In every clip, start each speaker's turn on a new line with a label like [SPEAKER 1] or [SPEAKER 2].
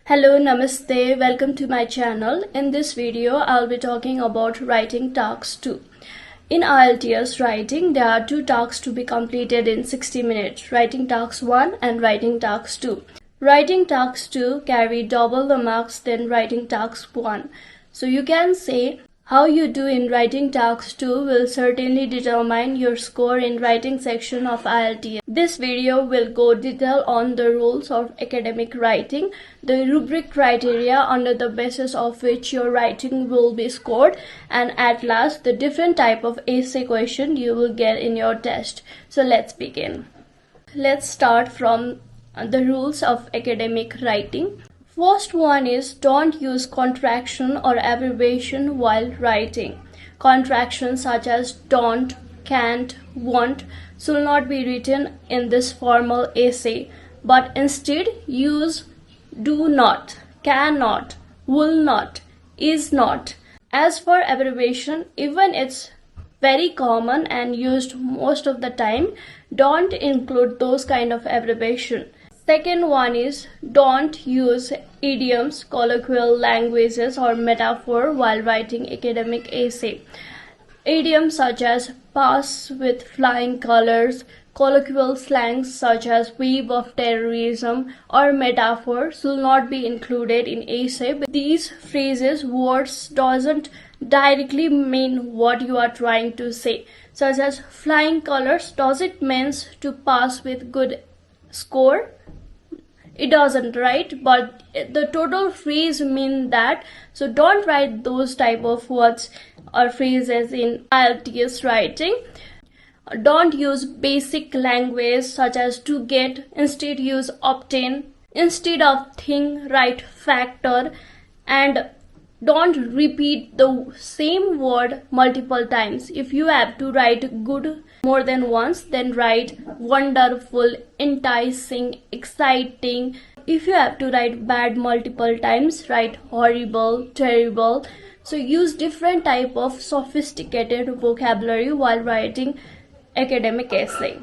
[SPEAKER 1] Hello, Namaste, welcome to my channel. In this video, I'll be talking about writing task 2. In IELTS writing, there are 2 tasks to be completed in 60 minutes, writing task 1 and writing task 2. Writing task 2 carry double the marks than writing task 1. So you can say how you do in writing task 2 will certainly determine your score in writing section of IELTS. This video will go detail on the rules of academic writing, the rubric criteria under the basis of which your writing will be scored, and at last the different type of essay question you will get in your test. So let's begin. Let's start from the rules of academic writing. First one is don't use contraction or abbreviation while writing. Contractions such as don't, can't, won't should not be written in this formal essay, but instead use do not, cannot, will not, is not. As for abbreviation, even it's very common and used most of the time, don't include those kind of abbreviation. Second one is don't use idioms, colloquial languages or metaphor while writing academic essay. Idioms such as pass with flying colors, colloquial slangs such as wave of terrorism or metaphor should not be included in essay. These phrases, words doesn't directly mean what you are trying to say. Such as flying colors, does it mean to pass with good score? It doesn't, right? But the total phrase mean that. So don't write those type of words or phrases in IELTS writing. Don't use basic language such as to get. Instead use obtain. Instead of thing, write factor. And don't repeat the same word multiple times. If you have to write good more than once, then write wonderful, enticing, exciting. If you have to write bad multiple times, write horrible, terrible. So use different type of sophisticated vocabulary while writing academic essay.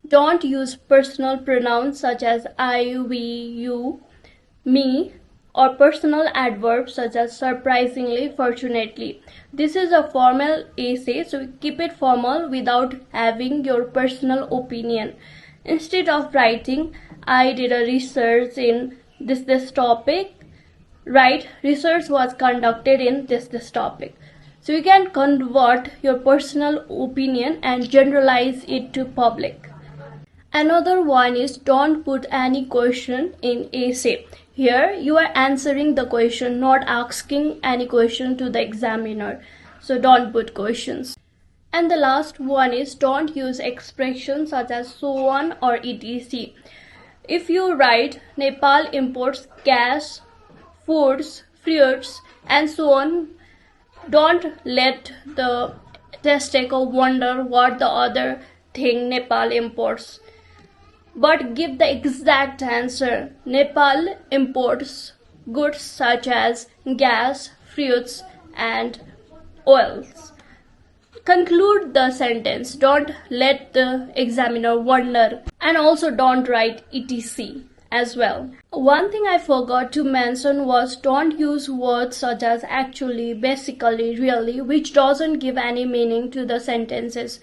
[SPEAKER 1] Don't use personal pronouns such as I, we, you, me, or personal adverbs such as surprisingly, fortunately. This is a formal essay, so keep it formal without having your personal opinion. Instead of writing, I did a research in this topic, write research was conducted in this topic. So you can convert your personal opinion and generalize it to public. Another one is don't put any question in essay. Here you are answering the question, not asking any question to the examiner. So don't put questions. And the last one is don't use expressions such as so on or etc. If you write Nepal imports gas, foods, fruits and so on, don't let the test taker wonder what the other thing Nepal imports. But give the exact answer. Nepal imports goods such as gas, fruits, and oils. Conclude the sentence. Don't let the examiner wonder. And also don't write etc. as well. One thing I forgot to mention was don't use words such as actually, basically, really, which doesn't give any meaning to the sentences.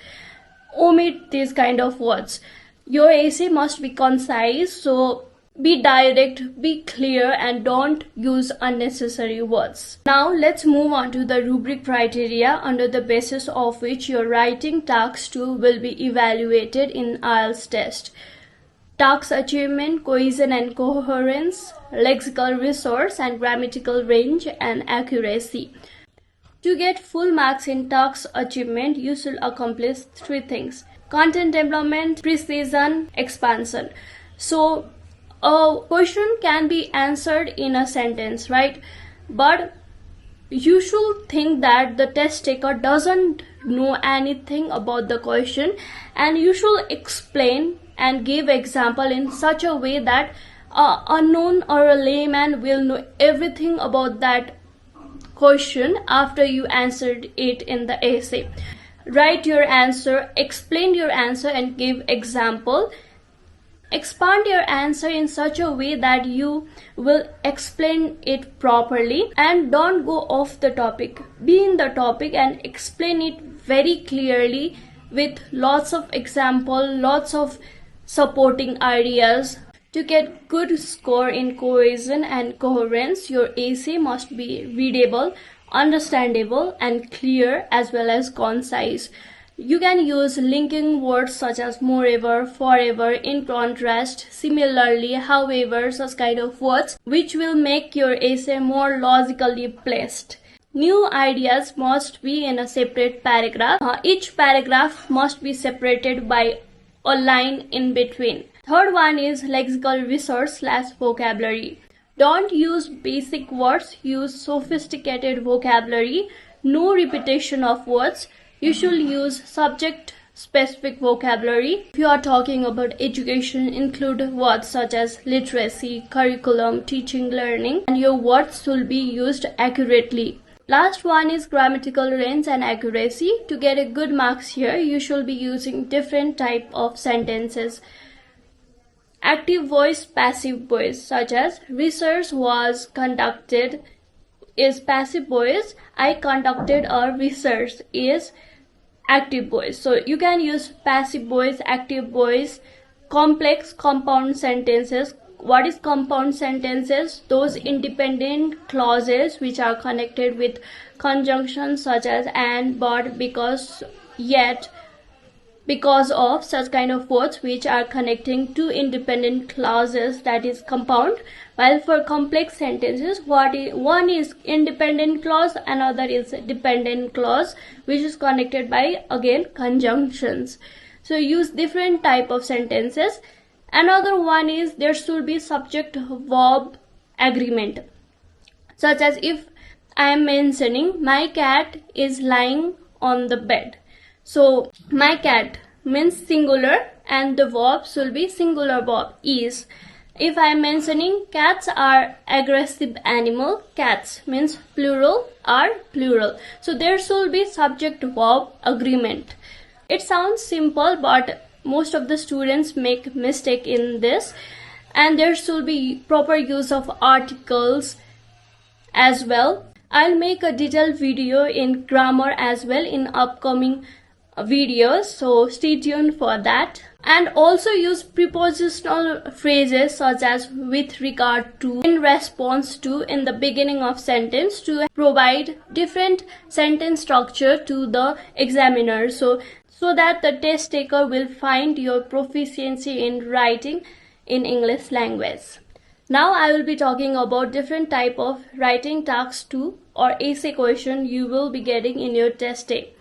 [SPEAKER 1] Omit these kind of words. Your essay must be concise, so be direct, be clear, and don't use unnecessary words. Now let's move on to the rubric criteria under the basis of which your writing task 2 will be evaluated in IELTS test. Task achievement, cohesion and coherence, lexical resource and grammatical range and accuracy. To get full marks in task achievement, you should accomplish 3 things. Content development, precision, expansion. So a question can be answered in a sentence, right? But you should think that the test taker doesn't know anything about the question, and you should explain and give example in such a way that a unknown or a layman will know everything about that question after you answered it in the essay. Write your answer, explain your answer and give example. Expand your answer in such a way that you will explain it properly, and don't go off the topic. Be in the topic and explain it very clearly with lots of example, lots of supporting ideas. To get good score in cohesion and coherence, your essay must be readable, understandable, and clear, as well as concise. You can use linking words such as moreover, forever, in contrast, similarly, however, such kind of words which will make your essay more logically placed. New ideas must be in a separate paragraph. Each paragraph must be separated by a line in between. Third one is lexical research/vocabulary. Don't use basic words, use sophisticated vocabulary. No repetition of words. You should use subject-specific vocabulary. If you are talking about education, include words such as literacy, curriculum, teaching, learning, and your words should be used accurately. Last one is grammatical range and accuracy. To get a good marks here, you should be using different type of sentences. Active voice, passive voice, such as research was conducted is passive voice. I conducted a research is active voice. So you can use passive voice, active voice. Complex compound sentences. What is compound sentences? Those independent clauses which are connected with conjunctions such as and, but, because, yet, because of, such kind of words which are connecting two independent clauses, that is compound. While for complex sentences, one is independent clause, another is dependent clause, which is connected by, again, conjunctions. So use different type of sentences. Another one is there should be subject-verb agreement, such as if I am mentioning my cat is lying on the bed. So my cat means singular and the verb should be singular verb is. If I am mentioning cats are aggressive animal, cats means plural are plural. So there should be subject-verb agreement. It sounds simple, but most of the students make mistake in this, and there should be proper use of articles as well. I'll make a detailed video in grammar as well in upcoming videos, so stay tuned for that. And also use prepositional phrases such as with regard to, in response to, in the beginning of sentence to provide different sentence structure to the examiner, so that the test taker will find your proficiency in writing in English language. Now I will be talking about different type of writing tasks 2 or essay question you will be getting in your test day.